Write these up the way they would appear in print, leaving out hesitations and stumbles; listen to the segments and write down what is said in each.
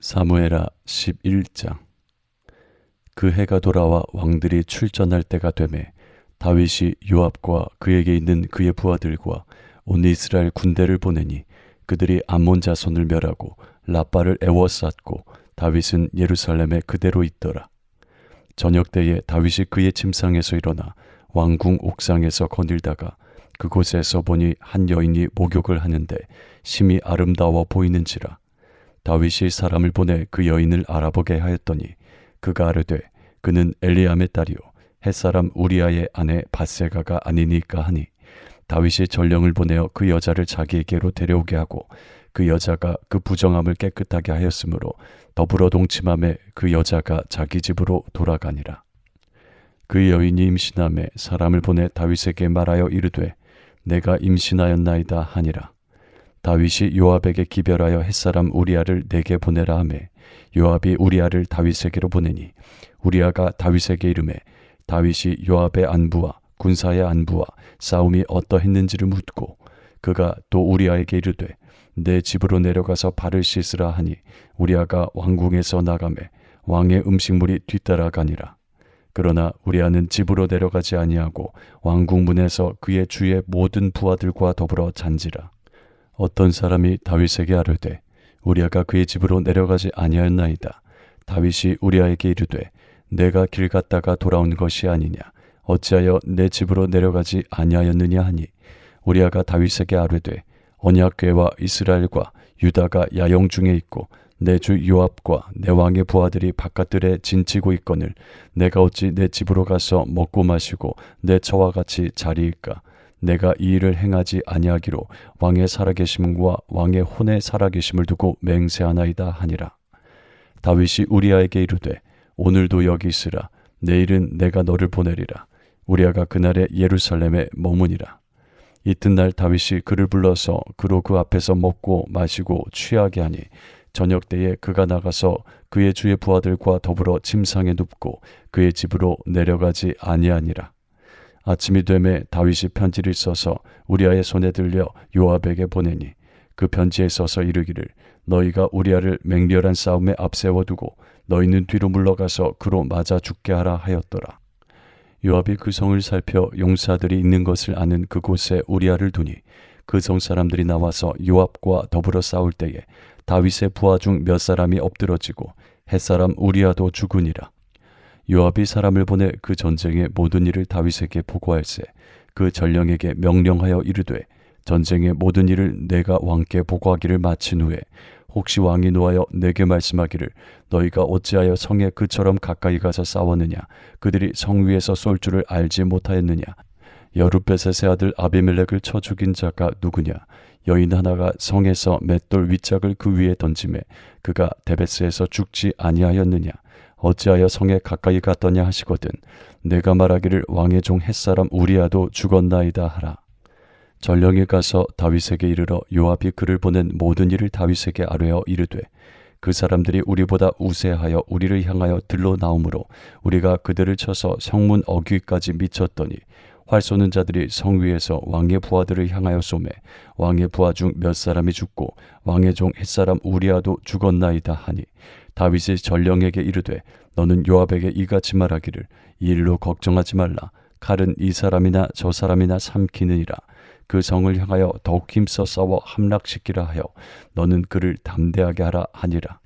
사무엘하 11장. 그 해가 돌아와 왕들이 출전할 때가 되매 다윗이 요압과 그에게 있는 그의 부하들과 온 이스라엘 군대를 보내니 그들이 암몬 자손을 멸하고 라빠를 애워쌌고 다윗은 예루살렘에 그대로 있더라. 저녁 때에 다윗이 그의 침상에서 일어나 왕궁 옥상에서 거닐다가 그곳에서 보니 한 여인이 목욕을 하는데 심히 아름다워 보이는지라. 다윗이 사람을 보내 그 여인을 알아보게 하였더니 그가 아뢰되 그는 엘리암의 딸이요 햇사람 우리아의 아내 밧세가가 아니니까 하니, 다윗이 전령을 보내어 그 여자를 자기에게로 데려오게 하고 그 여자가 그 부정함을 깨끗하게 하였으므로 더불어 동침함에 그 여자가 자기 집으로 돌아가니라. 그 여인이 임신함에 사람을 보내 다윗에게 말하여 이르되 내가 임신하였나이다 하니라. 다윗이 요압에게 기별하여 햇사람 우리아를 내게 보내라 하매 요압이 우리아를 다윗에게로 보내니 우리아가 다윗에게 이르매 다윗이 요압의 안부와 군사의 안부와 싸움이 어떠했는지를 묻고 그가 또 우리아에게 이르되 내 집으로 내려가서 발을 씻으라 하니 우리아가 왕궁에서 나가매 왕의 음식물이 뒤따라가니라. 그러나 우리아는 집으로 내려가지 아니하고 왕궁 문에서 그의 주의 모든 부하들과 더불어 잔지라. 어떤 사람이 다윗에게 아뢰되 우리아가 그의 집으로 내려가지 아니하였나이다. 다윗이 우리아에게 이르되 내가 길 갔다가 돌아온 것이 아니냐, 어찌하여 내 집으로 내려가지 아니하였느냐 하니, 우리아가 다윗에게 아뢰되 언약궤와 이스라엘과 유다가 야영 중에 있고 내 주 요압과 내 왕의 부하들이 바깥들에 진치고 있거늘 내가 어찌 내 집으로 가서 먹고 마시고 내 처와 같이 자리일까? 내가 이 일을 행하지 아니하기로 왕의 살아계심과 왕의 혼의 살아계심을 두고 맹세하나이다 하니라. 다윗이 우리아에게 이르되 오늘도 여기 있으라. 내일은 내가 너를 보내리라. 우리아가 그날에 예루살렘에 머무니라. 이튿날 다윗이 그를 불러서 그로 그 앞에서 먹고 마시고 취하게 하니 저녁 때에 그가 나가서 그의 주의 부하들과 더불어 침상에 눕고 그의 집으로 내려가지 아니하니라. 아침이 되매 다윗이 편지를 써서 우리아의 손에 들려 요압에게 보내니 그 편지에 써서 이르기를 너희가 우리아를 맹렬한 싸움에 앞세워두고 너희는 뒤로 물러가서 그로 맞아 죽게 하라 하였더라. 요압이 그 성을 살펴 용사들이 있는 것을 아는 그곳에 우리아를 두니 그 성 사람들이 나와서 요압과 더불어 싸울 때에 다윗의 부하 중 몇 사람이 엎드러지고 햇사람 우리아도 죽으니라. 요압이 사람을 보내 그 전쟁의 모든 일을 다윗에게 보고할세 그 전령에게 명령하여 이르되 전쟁의 모든 일을 내가 왕께 보고하기를 마친 후에 혹시 왕이 노하여 내게 말씀하기를 너희가 어찌하여 성에 그처럼 가까이 가서 싸웠느냐, 그들이 성 위에서 쏠 줄을 알지 못하였느냐, 여룻베셋의 아들 아비멜렉을 쳐 죽인 자가 누구냐, 여인 하나가 성에서 맷돌 윗짝을 그 위에 던지매 그가 데베스에서 죽지 아니하였느냐, 어찌하여 성에 가까이 갔더냐 하시거든 내가 말하기를 왕의 종 햇사람 우리아도 죽었나이다 하라. 전령이 가서 다윗에게 이르러 요압이 그를 보낸 모든 일을 다윗에게 아뢰어 이르되 그 사람들이 우리보다 우세하여 우리를 향하여 들러 나오므로 우리가 그들을 쳐서 성문 어귀까지 미쳤더니 활 쏘는 자들이 성 위에서 왕의 부하들을 향하여 쏘매 왕의 부하 중 몇 사람이 죽고 왕의 종 햇사람 우리아도 죽었나이다 하니, 다윗이 전령에게 이르되 너는 요압에게 이같이 말하기를 이 일로 걱정하지 말라. 칼은 이 사람이나 저 사람이나 삼키느니라. 그 성을 향하여 더욱 힘써 싸워 함락시키라 하여 너는 그를 담대하게 하라 하니라.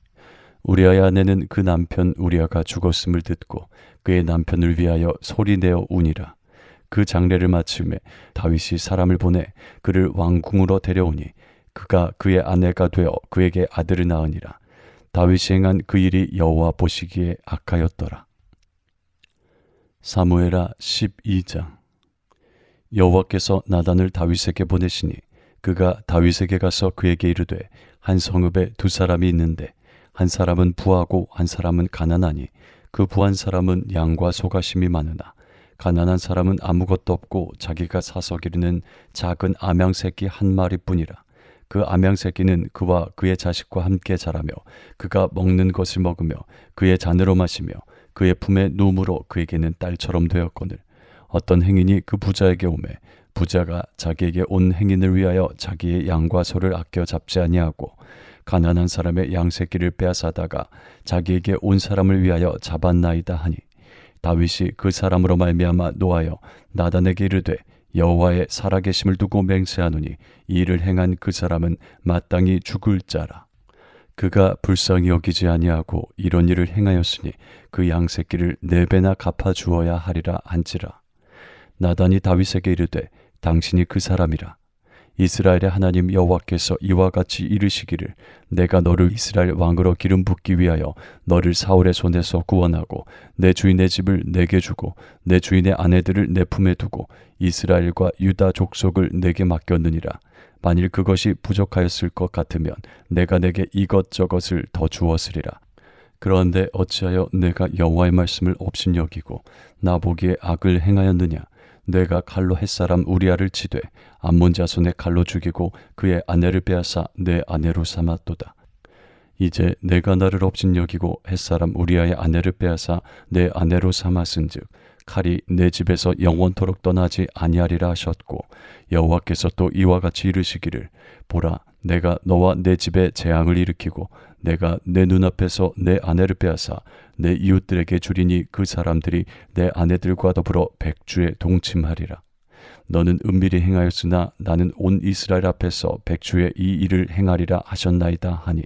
우리아의 아내는 그 남편 우리아가 죽었음을 듣고 그의 남편을 위하여 소리내어 우니라. 그 장례를 마침에 다윗이 사람을 보내 그를 왕궁으로 데려오니 그가 그의 아내가 되어 그에게 아들을 낳으니라. 다윗이 행한 그 일이 여호와 보시기에 악하였더라. 사무엘하 12장. 여호와께서 나단을 다윗에게 보내시니 그가 다윗에게 가서 그에게 이르되 한 성읍에 두 사람이 있는데 한 사람은 부하고 한 사람은 가난하니 그 부한 사람은 양과 소가 심히 많으나 가난한 사람은 아무것도 없고 자기가 사서 기르는 작은 암양 새끼 한 마리뿐이라. 그 암양 새끼는 그와 그의 자식과 함께 자라며 그가 먹는 것을 먹으며 그의 잔으로 마시며 그의 품에 누움으로 그에게는 딸처럼 되었거늘 어떤 행인이 그 부자에게 오매 부자가 자기에게 온 행인을 위하여 자기의 양과 소를 아껴 잡지 아니하고 가난한 사람의 양새끼를 빼앗아다가 자기에게 온 사람을 위하여 잡았나이다 하니 다윗이 그 사람으로 말미암아 노하여 나단에게 이르되 여호와의 살아계심을 두고 맹세하노니 이 일을 행한 그 사람은 마땅히 죽을 자라. 그가 불쌍히 여기지 아니하고 이런 일을 행하였으니 그 양새끼를 4배나 갚아 주어야 하리라 한지라. 나단이 다윗에게 이르되 당신이 그 사람이라. 이스라엘의 하나님 여호와께서 이와 같이 이르시기를 내가 너를 이스라엘 왕으로 기름 붓기 위하여 너를 사울의 손에서 구원하고 내 주인의 집을 내게 주고 내 주인의 아내들을 내 품에 두고 이스라엘과 유다 족속을 내게 맡겼느니라. 만일 그것이 부족하였을 것 같으면 내가 내게 이것저것을 더 주었으리라. 그런데 어찌하여 내가 여호와의 말씀을 업신여기고 나보기에 악을 행하였느냐. 내가 칼로 햇사람 우리아를 치되 암몬 자손의 칼로 죽이고 그의 아내를 빼앗아 내 아내로 삼았도다. 이제 내가 나를 업신여기고 햇사람 우리아의 아내를 빼앗아 내 아내로 삼았은즉 칼이 내 집에서 영원토록 떠나지 아니하리라 하셨고 여호와께서 또 이와 같이 이르시기를 보라 내가 너와 내 집에 재앙을 일으키고 내가 내 눈앞에서 내 아내를 빼앗아 내 이웃들에게 주리니 그 사람들이 내 아내들과 더불어 백주에 동침하리라. 너는 은밀히 행하였으나 나는 온 이스라엘 앞에서 백주에 이 일을 행하리라 하셨나이다 하니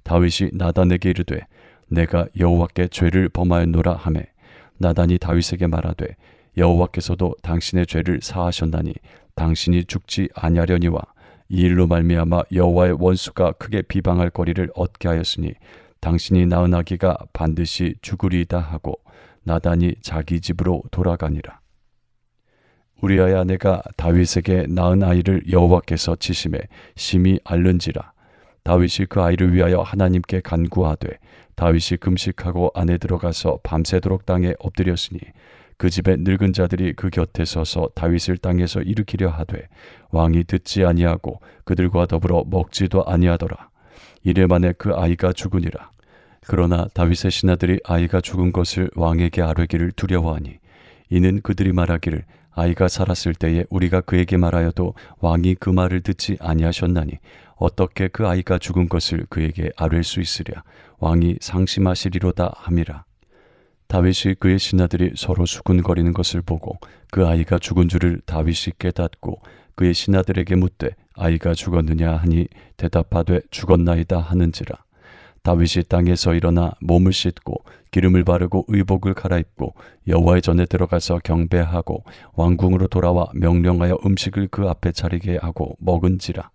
다윗이 나단에게 이르되 내가 여호와께 죄를 범하였노라 하매 나단이 다윗에게 말하되 여호와께서도 당신의 죄를 사하셨나니 당신이 죽지 아니하려니와 이 일로 말미암아 여호와의 원수가 크게 비방할 거리를 얻게 하였으니 당신이 낳은 아기가 반드시 죽으리이다 하고 나단이 자기 집으로 돌아가니라. 우리아의 아내가 다윗에게 낳은 아이를 여호와께서 치심에 심히 앓는지라. 다윗이 그 아이를 위하여 하나님께 간구하되 다윗이 금식하고 안에 들어가서 밤새도록 땅에 엎드렸으니 그 집의 늙은 자들이 그 곁에 서서 다윗을 땅에서 일으키려 하되 왕이 듣지 아니하고 그들과 더불어 먹지도 아니하더라. 이래 만에 그 아이가 죽으니라. 그러나 다윗의 신하들이 아이가 죽은 것을 왕에게 아뢰기를 두려워하니 이는 그들이 말하기를 아이가 살았을 때에 우리가 그에게 말하여도 왕이 그 말을 듣지 아니하셨나니 어떻게 그 아이가 죽은 것을 그에게 아뢰 수 있으랴. 왕이 상심하시리로다 함이라. 다윗이 그의 신하들이 서로 수군거리는 것을 보고 그 아이가 죽은 줄을 다윗이 깨닫고 그의 신하들에게 묻되 아이가 죽었느냐 하니 대답하되 죽었나이다 하는지라. 다윗이 땅에서 일어나 몸을 씻고 기름을 바르고 의복을 갈아입고 여호와의 전에 들어가서 경배하고 왕궁으로 돌아와 명령하여 음식을 그 앞에 차리게 하고 먹은지라.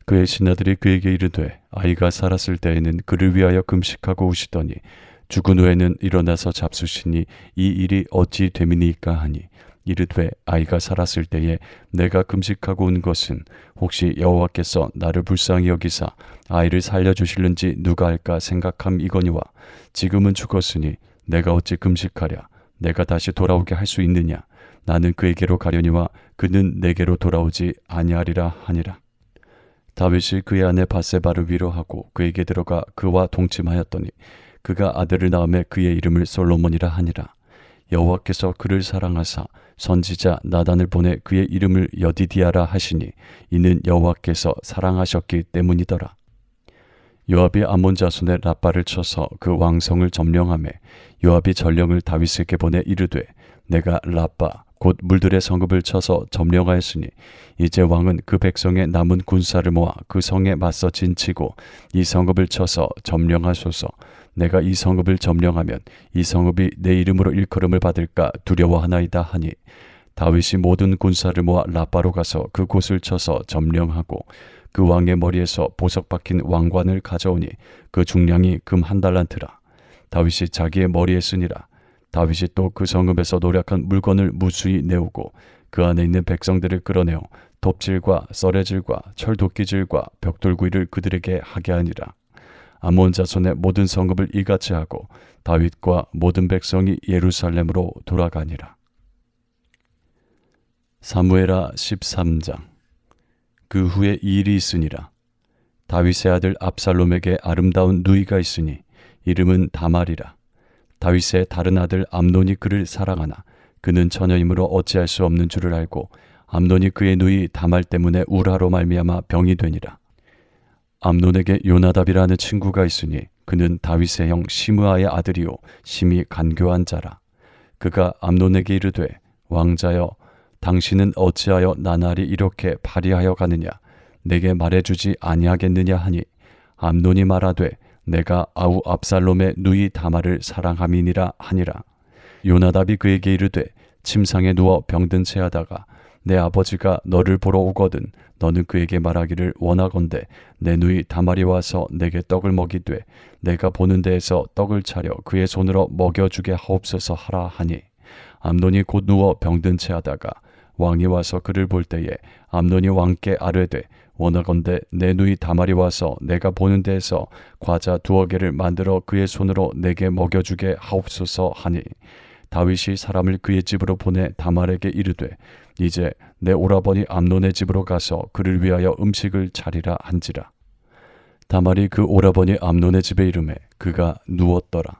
그의 신하들이 그에게 이르되 아이가 살았을 때에는 그를 위하여 금식하고 우시더니 죽은 후에는 일어나서 잡수시니 이 일이 어찌 됨이니까 하니 이르되 아이가 살았을 때에 내가 금식하고 온 것은 혹시 여호와께서 나를 불쌍히 여기사 아이를 살려주실는지 누가 알까 생각함이거니와 지금은 죽었으니 내가 어찌 금식하랴. 내가 다시 돌아오게 할 수 있느냐. 나는 그에게로 가려니와 그는 내게로 돌아오지 아니하리라 하니라. 다윗이 그의 아내 밧세바를 위로하고 그에게 들어가 그와 동침하였더니 그가 아들을 낳음에 그의 이름을 솔로몬이라 하니라. 여호와께서 그를 사랑하사 선지자 나단을 보내 그의 이름을 여디디아라 하시니 이는 여호와께서 사랑하셨기 때문이더라. 요압이 암몬 자손의 라빠를 쳐서 그 왕성을 점령하매 요압이 전령을 다윗에게 보내 이르되 내가 라빠 곧 물들의 성읍을 쳐서 점령하였으니 이제 왕은 그 백성의 남은 군사를 모아 그 성에 맞서 진치고 이 성읍을 쳐서 점령하소서. 내가 이 성읍을 점령하면 이 성읍이 내 이름으로 일컬음을 받을까 두려워하나이다 하니 다윗이 모든 군사를 모아 라빠로 가서 그 곳을 쳐서 점령하고 그 왕의 머리에서 보석 박힌 왕관을 가져오니 그 중량이 금 1달란트라. 다윗이 자기의 머리에 쓰니라. 다윗이 또 그 성읍에서 노략한 물건을 무수히 내오고 그 안에 있는 백성들을 끌어내어 톱질과 썰애질과 철도끼질과 벽돌구이를 그들에게 하게 하니라. 암몬 자손의 모든 성읍을 이같이 하고 다윗과 모든 백성이 예루살렘으로 돌아가니라. 사무엘하 13장. 그 후에 이 일이 있으니라. 다윗의 아들 압살롬에게 아름다운 누이가 있으니 이름은 다말이라. 다윗의 다른 아들 암논이 그를 사랑하나 그는 처녀이므로 어찌할 수 없는 줄을 알고 암논이 그의 누이 다말 때문에 우라로 말미암아 병이 되니라. 암논에게 요나답이라는 친구가 있으니 그는 다윗의 형 시므아의 아들이요 심히 간교한 자라. 그가 암논에게 이르되 왕자여 당신은 어찌하여 나날이 이렇게 파리하여 가느냐 내게 말해주지 아니하겠느냐 하니 암논이 말하되 내가 아우 압살롬의 누이 다말을 사랑함이니라 하니라. 요나답이 그에게 이르되 침상에 누워 병든 채 하다가 내 아버지가 너를 보러 오거든 너는 그에게 말하기를 원하건대 내 누이 다말이 와서 내게 떡을 먹이되 내가 보는 데에서 떡을 차려 그의 손으로 먹여주게 하옵소서 하라 하니 암논이 곧 누워 병든 채 하다가 왕이 와서 그를 볼 때에 암논이 왕께 아뢰되 원하건대 내 누이 다말이 와서 내가 보는 데에서 과자 2개를 만들어 그의 손으로 내게 먹여주게 하옵소서 하니 다윗이 사람을 그의 집으로 보내 다말에게 이르되 이제 내 오라버니 암논의 집으로 가서 그를 위하여 음식을 차리라 한지라. 다말이 그 오라버니 암논의 집에 이르매 그가 누웠더라.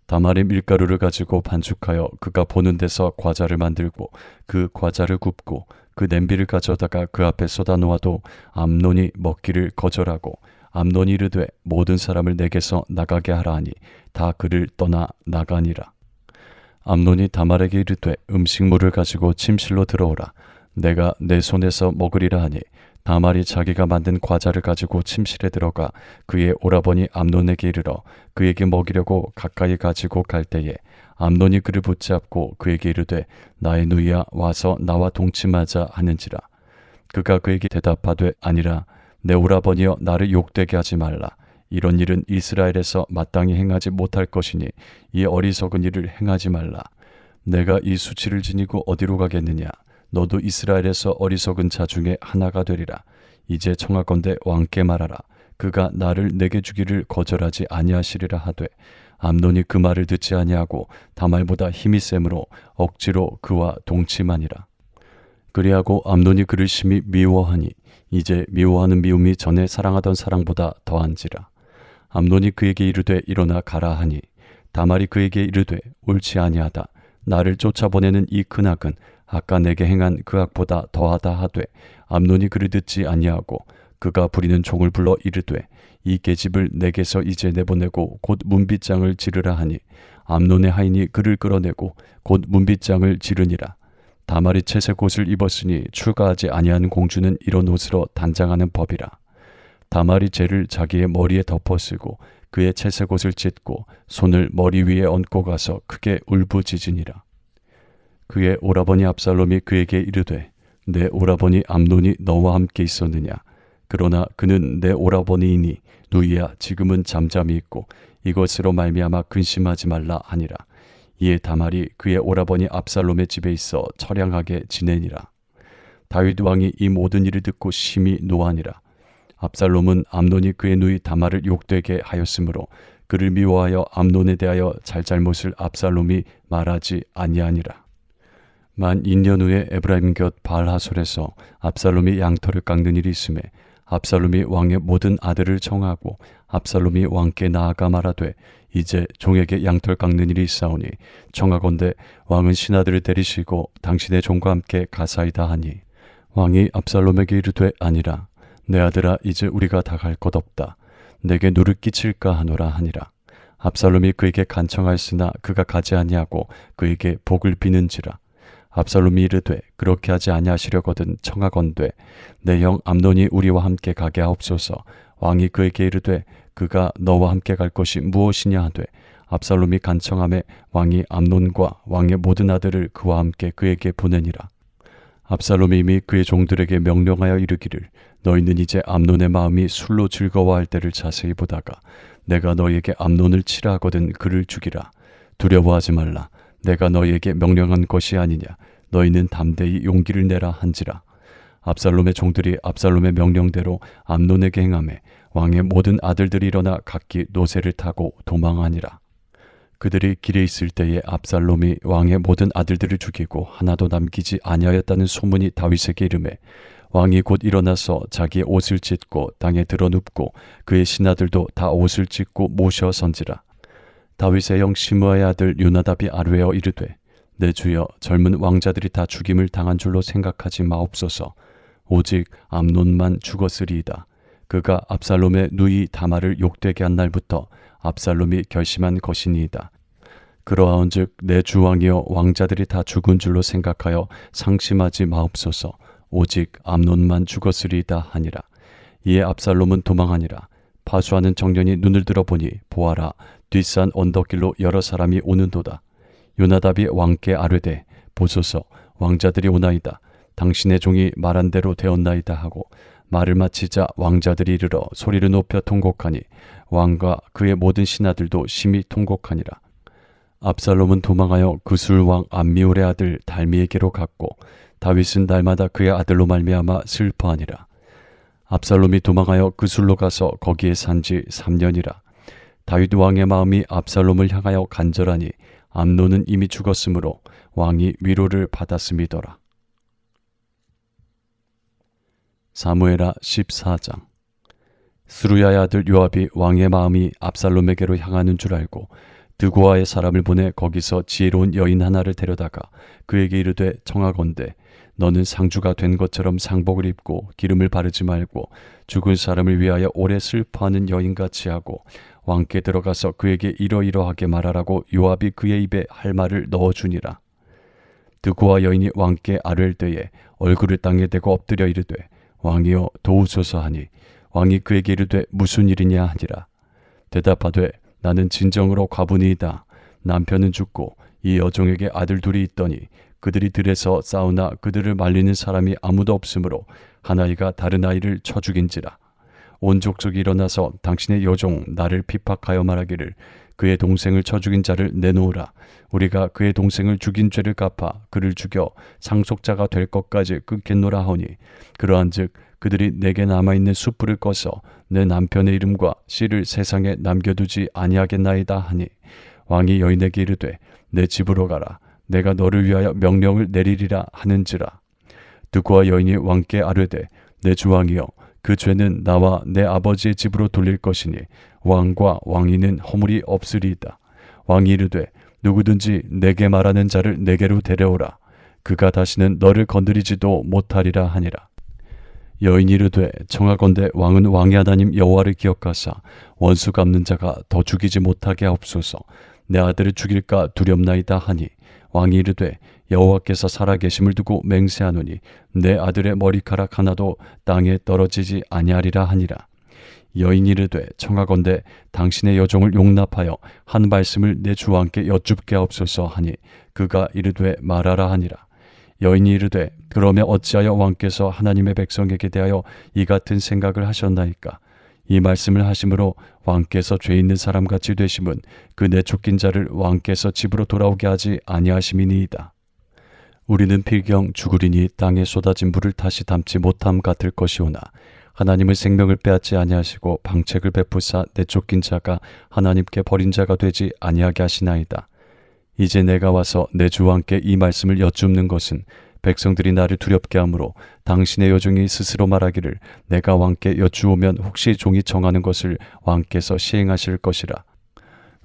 다말이 밀가루를 가지고 반죽하여 그가 보는 데서 과자를 만들고 그 과자를 굽고 그 냄비를 가져다가 그 앞에 쏟아 놓아도 암논이 먹기를 거절하고 암논이 이르되 모든 사람을 내게서 나가게 하라 하니 다 그를 떠나 나가니라. 암논이 다말에게 이르되 음식물을 가지고 침실로 들어오라. 내가 내 손에서 먹으리라 하니 다말이 자기가 만든 과자를 가지고 침실에 들어가 그의 오라버니 암논에게 이르러 그에게 먹이려고 가까이 가지고 갈 때에 암논이 그를 붙잡고 그에게 이르되 나의 누이야 와서 나와 동침하자 하는지라. 그가 그에게 대답하되 아니라 내 오라버니여 나를 욕되게 하지 말라. 이런 일은 이스라엘에서 마땅히 행하지 못할 것이니 이 어리석은 일을 행하지 말라. 내가 이 수치를 지니고 어디로 가겠느냐. 너도 이스라엘에서 어리석은 자 중에 하나가 되리라. 이제 청하건대 왕께 말하라. 그가 나를 내게 주기를 거절하지 아니하시리라 하되 암논이 그 말을 듣지 아니하고 다말보다 힘이 셈으로 억지로 그와 동침하니라. 그리하고 암논이 그를 심히 미워하니 이제 미워하는 미움이 전에 사랑하던 사랑보다 더한지라. 암논이 그에게 이르되 일어나 가라 하니 다말이 그에게 이르되 옳지 아니하다. 나를 쫓아보내는 이 큰 악은 아까 내게 행한 그 악보다 더하다 하되 암논이 그를 듣지 아니하고 그가 부리는 종을 불러 이르되 이 계집을 내게서 이제 내보내고 곧 문빗장을 지르라 하니 암논의 하인이 그를 끌어내고 곧 문빗장을 지르니라. 다말이 채색 옷을 입었으니 출가하지 아니한 공주는 이런 옷으로 단장하는 법이라. 다말이 재를 자기의 머리에 덮어쓰고 그의 채색 옷을 찢고 손을 머리 위에 얹고 가서 크게 울부짖으니라. 그의 오라버니 압살롬이 그에게 이르되 내 오라버니 암논이 너와 함께 있었느냐. 그러나 그는 내 오라버니이니 누이야 지금은 잠잠히 있고 이것으로 말미암아 근심하지 말라 하니라. 이에 다말이 그의 오라버니 압살롬의 집에 있어 처량하게 지내니라. 다윗 왕이 이 모든 일을 듣고 심히 노하니라. 압살롬은 암논이 그의 누이 다말을 욕되게 하였으므로 그를 미워하여 암논에 대하여 잘잘못을 압살롬이 말하지 아니하니라. 만 2년 후에 에브라임 곁 바알하솔에서 압살롬이 양털을 깎는 일이 있음에 압살롬이 왕의 모든 아들을 청하고 압살롬이 왕께 나아가 말하되 이제 종에게 양털 깎는 일이 있사오니 청하건대 왕은 신하들을 데리시고 당신의 종과 함께 가사이다 하니 왕이 압살롬에게 이르되 아니라 내 아들아 이제 우리가 다 갈 것 없다. 내게 누를 끼칠까 하노라 하니라. 압살롬이 그에게 간청하였으나 그가 가지 아니하고 그에게 복을 비는지라. 압살롬이 이르되 그렇게 하지 아니하시려거든 청하건대 내 형 암논이 우리와 함께 가게 하옵소서. 왕이 그에게 이르되 그가 너와 함께 갈 것이 무엇이냐 하되 압살롬이 간청하매 왕이 암논과 왕의 모든 아들을 그와 함께 그에게 보내니라. 압살롬이 이미 그의 종들에게 명령하여 이르기를 너희는 이제 암논의 마음이 술로 즐거워할 때를 자세히 보다가 내가 너희에게 암논을 치라 하거든 그를 죽이라. 두려워하지 말라. 내가 너희에게 명령한 것이 아니냐. 너희는 담대히 용기를 내라 한지라. 압살롬의 종들이 압살롬의 명령대로 암논에게 행하매 왕의 모든 아들들이 일어나 각기 노새를 타고 도망하니라. 그들이 길에 있을 때에 압살롬이 왕의 모든 아들들을 죽이고 하나도 남기지 아니하였다는 소문이 다윗에게 이르매 왕이 곧 일어나서 자기의 옷을 찢고 땅에 드러눕고 그의 신하들도 다 옷을 찢고 모셔 선지라. 다윗의 형 시므아의 아들 요나답이 아뢰어 이르되 내 주여, 젊은 왕자들이 다 죽임을 당한 줄로 생각하지 마옵소서. 오직 암논만 죽었으리이다. 그가 압살롬의 누이 다말을 욕되게 한 날부터 압살롬이 결심한 것이니이다. 그러하온즉 내 주 왕이여, 왕자들이 다 죽은 줄로 생각하여 상심하지 마옵소서. 오직 암논만 죽었으리이다 하니라. 이에 압살롬은 도망하니라. 파수하는 청년이 눈을 들어보니 보아라, 뒷산 언덕길로 여러 사람이 오는도다. 요나답이 왕께 아뢰되, 보소서, 왕자들이 오나이다. 당신의 종이 말한 대로 되었나이다 하고 말을 마치자 왕자들이 이르러 소리를 높여 통곡하니 왕과 그의 모든 신하들도 심히 통곡하니라. 압살롬은 도망하여 그술 왕 암미울의 아들 달미에게로 갔고 다윗은 날마다 그의 아들로 말미암아 슬퍼하니라. 압살롬이 도망하여 그술로 가서 거기에 산지 3년이라. 다윗 왕의 마음이 압살롬을 향하여 간절하니 암논은 이미 죽었으므로 왕이 위로를 받았음이더라. 사무엘하 14장. 스루야의 아들 요압이 왕의 마음이 압살롬에게로 향하는 줄 알고 드고아의 사람을 보내 거기서 지혜로운 여인 하나를 데려다가 그에게 이르되, 청하건대 너는 상주가 된 것처럼 상복을 입고 기름을 바르지 말고 죽은 사람을 위하여 오래 슬퍼하는 여인같이 하고 왕께 들어가서 그에게 이러이러하게 말하라고 요압이 그의 입에 할 말을 넣어주니라. 드고아 여인이 왕께 아뢰을 때에 얼굴을 땅에 대고 엎드려 이르되, 왕이여 도우소서 하니 왕이 그에게 이르되, 무슨 일이냐 하니라. 대답하되, 나는 진정으로 과부니이다. 남편은 죽고 이 여종에게 아들 둘이 있더니 그들이 들에서 싸우나 그들을 말리는 사람이 아무도 없으므로 한 아이가 다른 아이를 쳐 죽인지라. 온 족속이 일어나서 당신의 여종 나를 핍박하여 말하기를, 그의 동생을 쳐 죽인 자를 내놓으라. 우리가 그의 동생을 죽인 죄를 갚아 그를 죽여 상속자가 될 것까지 끊겠노라 하오니, 그러한즉 그들이 내게 남아있는 숯불을 꺼서 내 남편의 이름과 씨를 세상에 남겨두지 아니하겠나이다 하니, 왕이 여인에게 이르되, 내 집으로 가라. 내가 너를 위하여 명령을 내리리라 하는지라. 드고아 여인이 왕께 아뢰되, 내 주왕이여, 그 죄는 나와 내 아버지의 집으로 돌릴 것이니 왕과 왕위는 허물이 없으리이다. 왕이 이르되, 누구든지 내게 말하는 자를 내게로 데려오라. 그가 다시는 너를 건드리지도 못하리라 하니라. 여인이 이르되, 청하건대 왕은 왕의 하나님 여호와를 기억하사 원수 갚는 자가 더 죽이지 못하게 하옵소서. 내 아들을 죽일까 두렵나이다 하니, 왕이 이르되, 여호와께서 살아계심을 두고 맹세하노니 내 아들의 머리카락 하나도 땅에 떨어지지 아니하리라 하니라. 여인이 이르되, 청하건대 당신의 여종을 용납하여 한 말씀을 내 주왕께 여쭙게 하옵소서 하니, 그가 이르되, 말하라 하니라. 여인이 이르되, 그러면 어찌하여 왕께서 하나님의 백성에게 대하여 이 같은 생각을 하셨나이까? 이 말씀을 하심으로 왕께서 죄 있는 사람같이 되심은 그 내쫓긴 자를 왕께서 집으로 돌아오게 하지 아니하심이니이다. 우리는 필경 죽으리니 땅에 쏟아진 물을 다시 담지 못함 같을 것이오나, 하나님의 생명을 빼앗지 아니하시고 방책을 베푸사 내쫓긴 자가 하나님께 버린 자가 되지 아니하게 하시나이다. 이제 내가 와서 내 주왕께 이 말씀을 여쭙는 것은 백성들이 나를 두렵게 하므로 당신의 여종이 스스로 말하기를, 내가 왕께 여쭈오면 혹시 종이 정하는 것을 왕께서 시행하실 것이라.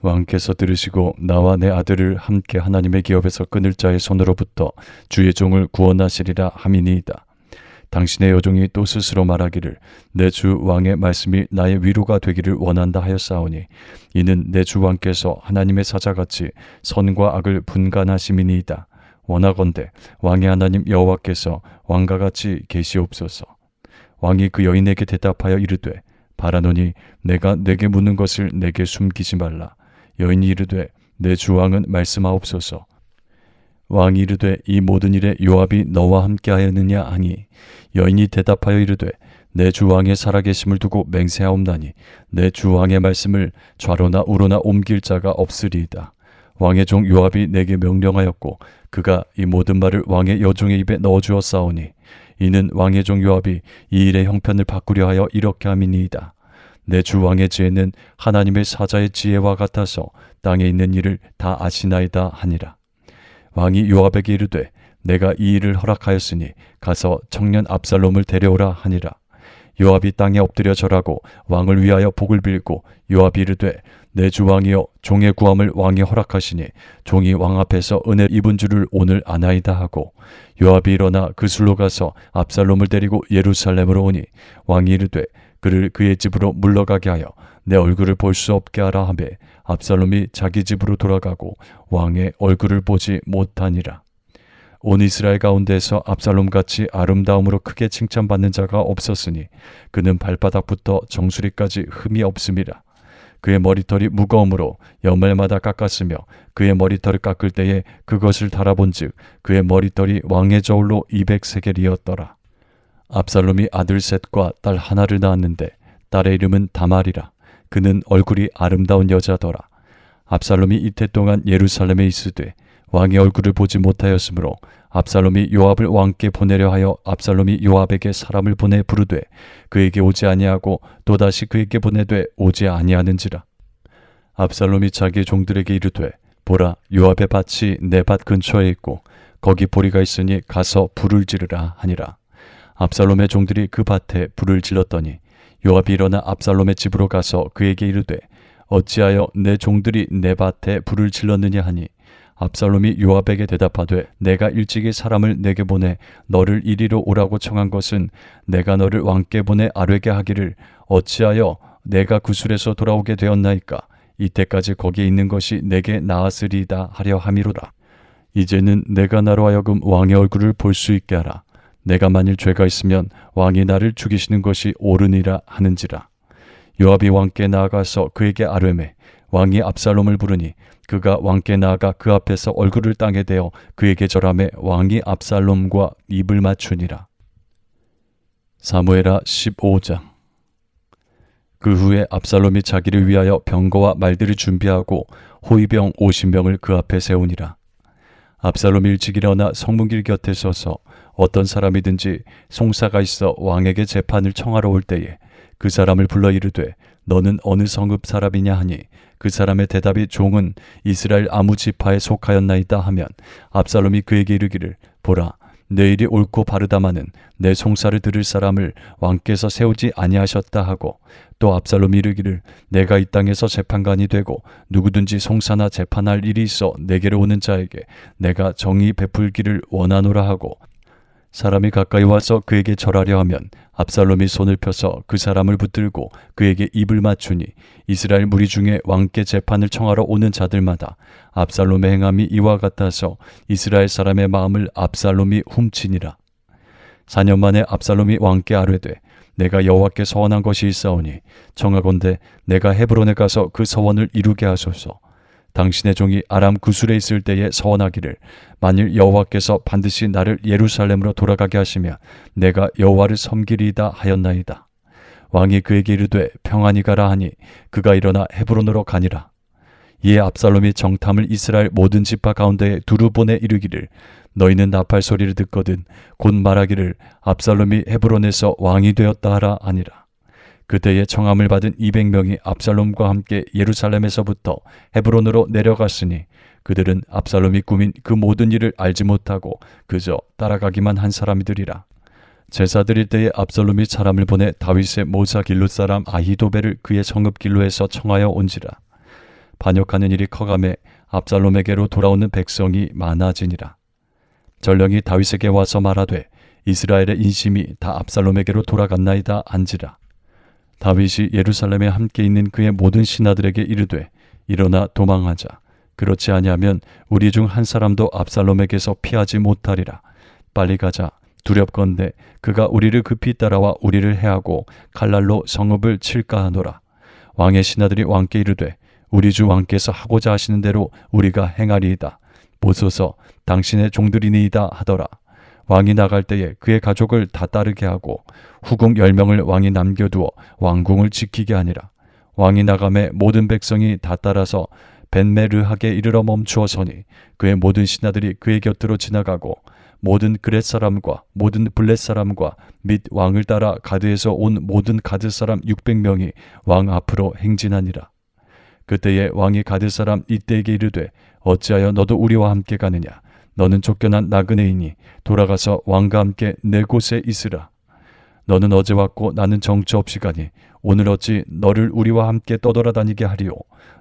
왕께서 들으시고 나와 내 아들을 함께 하나님의 기업에서 끊을 자의 손으로부터 주의 종을 구원하시리라 함이니이다. 당신의 여종이 또 스스로 말하기를, 내 주 왕의 말씀이 나의 위로가 되기를 원한다 하였사오니, 이는 내 주 왕께서 하나님의 사자같이 선과 악을 분간하심이니이다. 원하건대 왕의 하나님 여호와께서 왕과 같이 계시옵소서. 왕이 그 여인에게 대답하여 이르되, 바라노니 내가 내게 묻는 것을 내게 숨기지 말라. 여인이 이르되, 내 주 왕은 말씀하옵소서. 왕이 이르되, 이 모든 일에 요압이 너와 함께하였느냐 하니, 여인이 대답하여 이르되, 내 주 왕의 살아계심을 두고 맹세하옵나니 내 주 왕의 말씀을 좌로나 우로나 옮길 자가 없으리이다. 왕의 종 요압이 내게 명령하였고 그가 이 모든 말을 왕의 여종의 입에 넣어주었사오니, 이는 왕의 종 요압이 이 일의 형편을 바꾸려 하여 이렇게 함이니이다. 내 주 왕의 지혜는 하나님의 사자의 지혜와 같아서 땅에 있는 일을 다 아시나이다 하니라. 왕이 요압에게 이르되, 내가 이 일을 허락하였으니 가서 청년 압살롬을 데려오라 하니라. 요압이 땅에 엎드려 절하고 왕을 위하여 복을 빌고 요압이 이르되 내 주 왕이여 종의 구함을 왕이 허락하시니 종이 왕 앞에서 은혜 입은 줄을 오늘 아나이다 하고 요압이 일어나 그술로 가서 압살롬을 데리고 예루살렘으로 오니 왕이 이르되 그를 그의 집으로 물러가게 하여 내 얼굴을 볼 수 없게 하라 하매 압살롬이 자기 집으로 돌아가고 왕의 얼굴을 보지 못하니라. 온 이스라엘 가운데서 압살롬같이 아름다움으로 크게 칭찬받는 자가 없었으니 그는 발바닥부터 정수리까지 흠이 없음이라. 그의 머리털이 무거움으로 연말마다 깎았으며 그의 머리털을 깎을 때에 그것을 달아본즉 그의 머리털이 왕의 저울로 200세겔이었더라. 압살롬이 아들 셋과 딸 하나를 낳았는데 딸의 이름은 다말이라. 그는 얼굴이 아름다운 여자더라. 압살롬이 이태 동안 예루살렘에 있으되 왕의 얼굴을 보지 못하였으므로 압살롬이 요압을 왕께 보내려 하여 압살롬이 요압에게 사람을 보내 부르되 그에게 오지 아니하고 또다시 그에게 보내되 오지 아니하는지라. 압살롬이 자기 종들에게 이르되 보라, 요압의 밭이 내 밭 근처에 있고 거기 보리가 있으니 가서 불을 지르라 하니라. 압살롬의 종들이 그 밭에 불을 질렀더니 요압이 일어나 압살롬의 집으로 가서 그에게 이르되 어찌하여 내 종들이 내 밭에 불을 질렀느냐 하니 압살롬이 요압에게 대답하되 내가 일찍이 사람을 내게 보내 너를 이리로 오라고 청한 것은 내가 너를 왕께 보내 아뢰게 하기를 어찌하여 내가 구술에서 돌아오게 되었나이까. 이때까지 거기에 있는 것이 내게 나았으리이다 하려 함이로라. 이제는 내가 나로 하여금 왕의 얼굴을 볼 수 있게 하라. 내가 만일 죄가 있으면 왕이 나를 죽이시는 것이 옳으니라 하는지라. 요압이 왕께 나아가서 그에게 아뢰매 왕이 압살롬을 부르니 그가 왕께 나아가 그 앞에서 얼굴을 땅에 대어 그에게 절하매 왕이 압살롬과 입을 맞추니라. 사무엘하 15장. 그 후에 압살롬이 자기를 위하여 병거와 말들을 준비하고 호위병 50명을 그 앞에 세우니라. 압살롬이 일찍 일어나 성문길 곁에 서서 어떤 사람이든지 송사가 있어 왕에게 재판을 청하러 올 때에 그 사람을 불러 이르되 너는 어느 성읍 사람이냐 하니 그 사람의 대답이 종은 이스라엘 아무 지파에 속하였나이다 하면 압살롬이 그에게 이르기를 보라, 내 일이 옳고 바르다마는 내 송사를 들을 사람을 왕께서 세우지 아니하셨다 하고 또 압살롬이 이르기를 내가 이 땅에서 재판관이 되고 누구든지 송사나 재판할 일이 있어 내게로 오는 자에게 내가 정의 베풀기를 원하노라 하고 사람이 가까이 와서 그에게 절하려 하면 압살롬이 손을 펴서 그 사람을 붙들고 그에게 입을 맞추니 이스라엘 무리 중에 왕께 재판을 청하러 오는 자들마다 압살롬의 행함이 이와 같아서 이스라엘 사람의 마음을 압살롬이 훔치니라. 4년 만에 압살롬이 왕께 아뢰되 내가 여호와께 서원한 것이 있사오니 청하건대 내가 헤브론에 가서 그 서원을 이루게 하소서. 당신의 종이 아람 구술에 있을 때에 서원하기를 만일 여호와께서 반드시 나를 예루살렘으로 돌아가게 하시면 내가 여호와를 섬기리이다 하였나이다. 왕이 그에게 이르되 평안히 가라 하니 그가 일어나 헤브론으로 가니라. 이에 압살롬이 정탐을 이스라엘 모든 지파 가운데에 두루 보내 이르기를 너희는 나팔 소리를 듣거든 곧 말하기를 압살롬이 헤브론에서 왕이 되었다 하라 하니라. 그때에 청함을 받은 200명이 압살롬과 함께 예루살렘에서부터 헤브론으로 내려갔으니 그들은 압살롬이 꾸민 그 모든 일을 알지 못하고 그저 따라가기만 한 사람이들이라. 제사 드릴 때에 압살롬이 사람을 보내 다윗의 모사 길로 사람 아히도벨을 그의 성읍 길로에서 청하여 온지라. 반역하는 일이 커가매 압살롬에게로 돌아오는 백성이 많아지니라. 전령이 다윗에게 와서 말하되 이스라엘의 인심이 다 압살롬에게로 돌아갔나이다 한지라. 다윗이 예루살렘에 함께 있는 그의 모든 신하들에게 이르되 일어나 도망하자. 그렇지 아니하면 우리 중 한 사람도 압살롬에게서 피하지 못하리라. 빨리 가자. 두렵건대 그가 우리를 급히 따라와 우리를 해하고 칼날로 성읍을 칠까 하노라. 왕의 신하들이 왕께 이르되 우리 주 왕께서 하고자 하시는 대로 우리가 행하리이다. 보소서 당신의 종들이니이다 하더라. 왕이 나갈 때에 그의 가족을 다 따르게 하고 후궁 10명을 왕이 남겨두어 왕궁을 지키게 하니라. 왕이 나가매 모든 백성이 다 따라서 벤메르하게 이르러 멈추어 서니 그의 모든 신하들이 그의 곁으로 지나가고 모든 그렛 사람과 모든 블렛 사람과 및 왕을 따라 가드에서 온 모든 가드 사람 600명이 왕 앞으로 행진하니라. 그때에 왕이 가드 사람 이때에게 이르되 어찌하여 너도 우리와 함께 가느냐. 너는 쫓겨난 나그네이니 돌아가서 왕과 함께 내 곳에 있으라. 너는 어제 왔고 나는 정처 없이 가니 오늘 어찌 너를 우리와 함께 떠돌아다니게 하리오.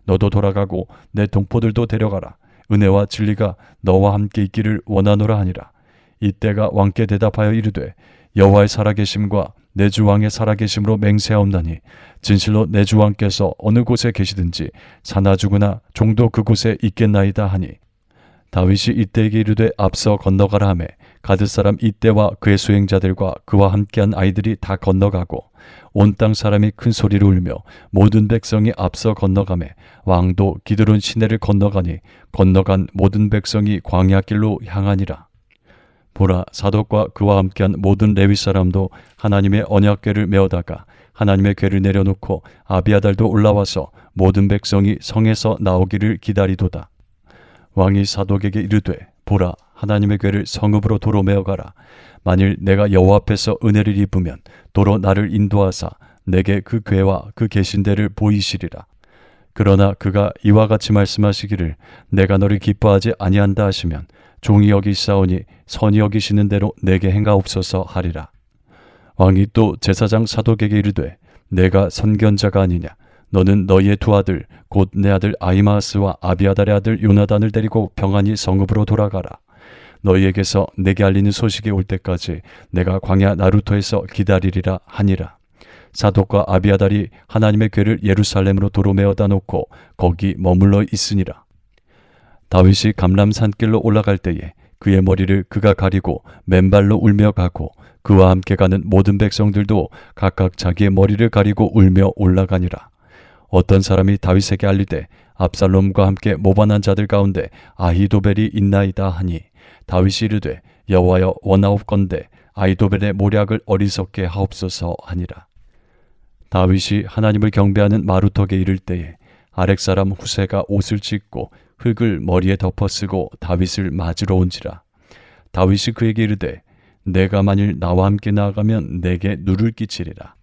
너도 돌아가고 내 동포들도 데려가라. 은혜와 진리가 너와 함께 있기를 원하노라 하니라. 이때가 왕께 대답하여 이르되 여호와의 살아계심과 내 주 왕의 살아계심으로 맹세하옵나니 진실로 내 주 왕께서 어느 곳에 계시든지 사나 죽으나 종도 그곳에 있겠나이다 하니 다윗이 이때에게 이르되 앞서 건너가라 하매 가드 사람 이때와 그의 수행자들과 그와 함께한 아이들이 다 건너가고 온 땅 사람이 큰 소리로 울며 모든 백성이 앞서 건너가매 왕도 기드론 시내를 건너가니 건너간 모든 백성이 광야길로 향하니라. 보라, 사독과 그와 함께한 모든 레위 사람도 하나님의 언약궤를 메어다가 하나님의 궤를 내려놓고 아비아달도 올라와서 모든 백성이 성에서 나오기를 기다리도다. 왕이 사독에게 이르되 보라, 하나님의 궤를 성읍으로 도로 메어가라. 만일 내가 여호와 앞에서 은혜를 입으면 도로 나를 인도하사 내게 그 궤와 그 계신대를 보이시리라. 그러나 그가 이와 같이 말씀하시기를 내가 너를 기뻐하지 아니한다 하시면 종이 여기사오니 선이 여기시는 대로 내게 행하옵소서 하리라. 왕이 또 제사장 사독에게 이르되 내가 선견자가 아니냐. 너는 너희의 두 아들 곧 내 아들 아히마아스와 아비아달의 아들 요나단을 데리고 평안히 성읍으로 돌아가라. 너희에게서 내게 알리는 소식이 올 때까지 내가 광야 나루토에서 기다리리라 하니라. 사독과 아비아달이 하나님의 궤를 예루살렘으로 도로 메어다 놓고 거기 머물러 있으니라. 다윗이 감람산길로 올라갈 때에 그의 머리를 그가 가리고 맨발로 울며 가고 그와 함께 가는 모든 백성들도 각각 자기의 머리를 가리고 울며 올라가니라. 어떤 사람이 다윗에게 알리되 압살롬과 함께 모반한 자들 가운데 아히도벨이 있나이다 하니 다윗이 이르되 여호와여 원하옵건대 아히도벨의 모략을 어리석게 하옵소서 하니라. 다윗이 하나님을 경배하는 마루턱에 이를 때에 아렉 사람 후세가 옷을 찢고 흙을 머리에 덮어쓰고 다윗을 맞으러 온지라. 다윗이 그에게 이르되 내가 만일 나와 함께 나아가면 내게 누를 끼치리라.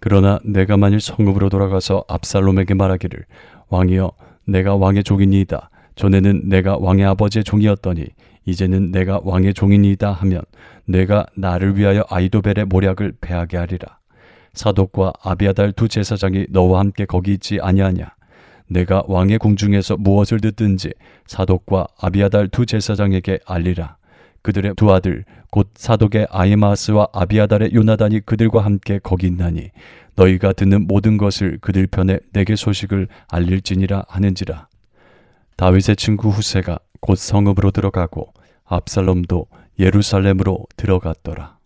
그러나 내가 만일 성읍으로 돌아가서 압살롬에게 말하기를 왕이여 내가 왕의 종이니이다. 전에는 내가 왕의 아버지의 종이었더니 이제는 내가 왕의 종이니이다 하면 내가 나를 위하여 아히도벨의 모략을 패하게 하리라. 사독과 아비아달 두 제사장이 너와 함께 거기 있지 아니하냐. 내가 왕의 궁중에서 무엇을 듣든지 사독과 아비아달 두 제사장에게 알리라. 그들의 두 아들 곧 사독의 아히마아스와 아비아달의 요나단이 그들과 함께 거기 있나니 너희가 듣는 모든 것을 그들 편에 내게 소식을 알릴지니라 하는지라. 다윗의 친구 후세가 곧 성읍으로 들어가고 압살롬도 예루살렘으로 들어갔더라.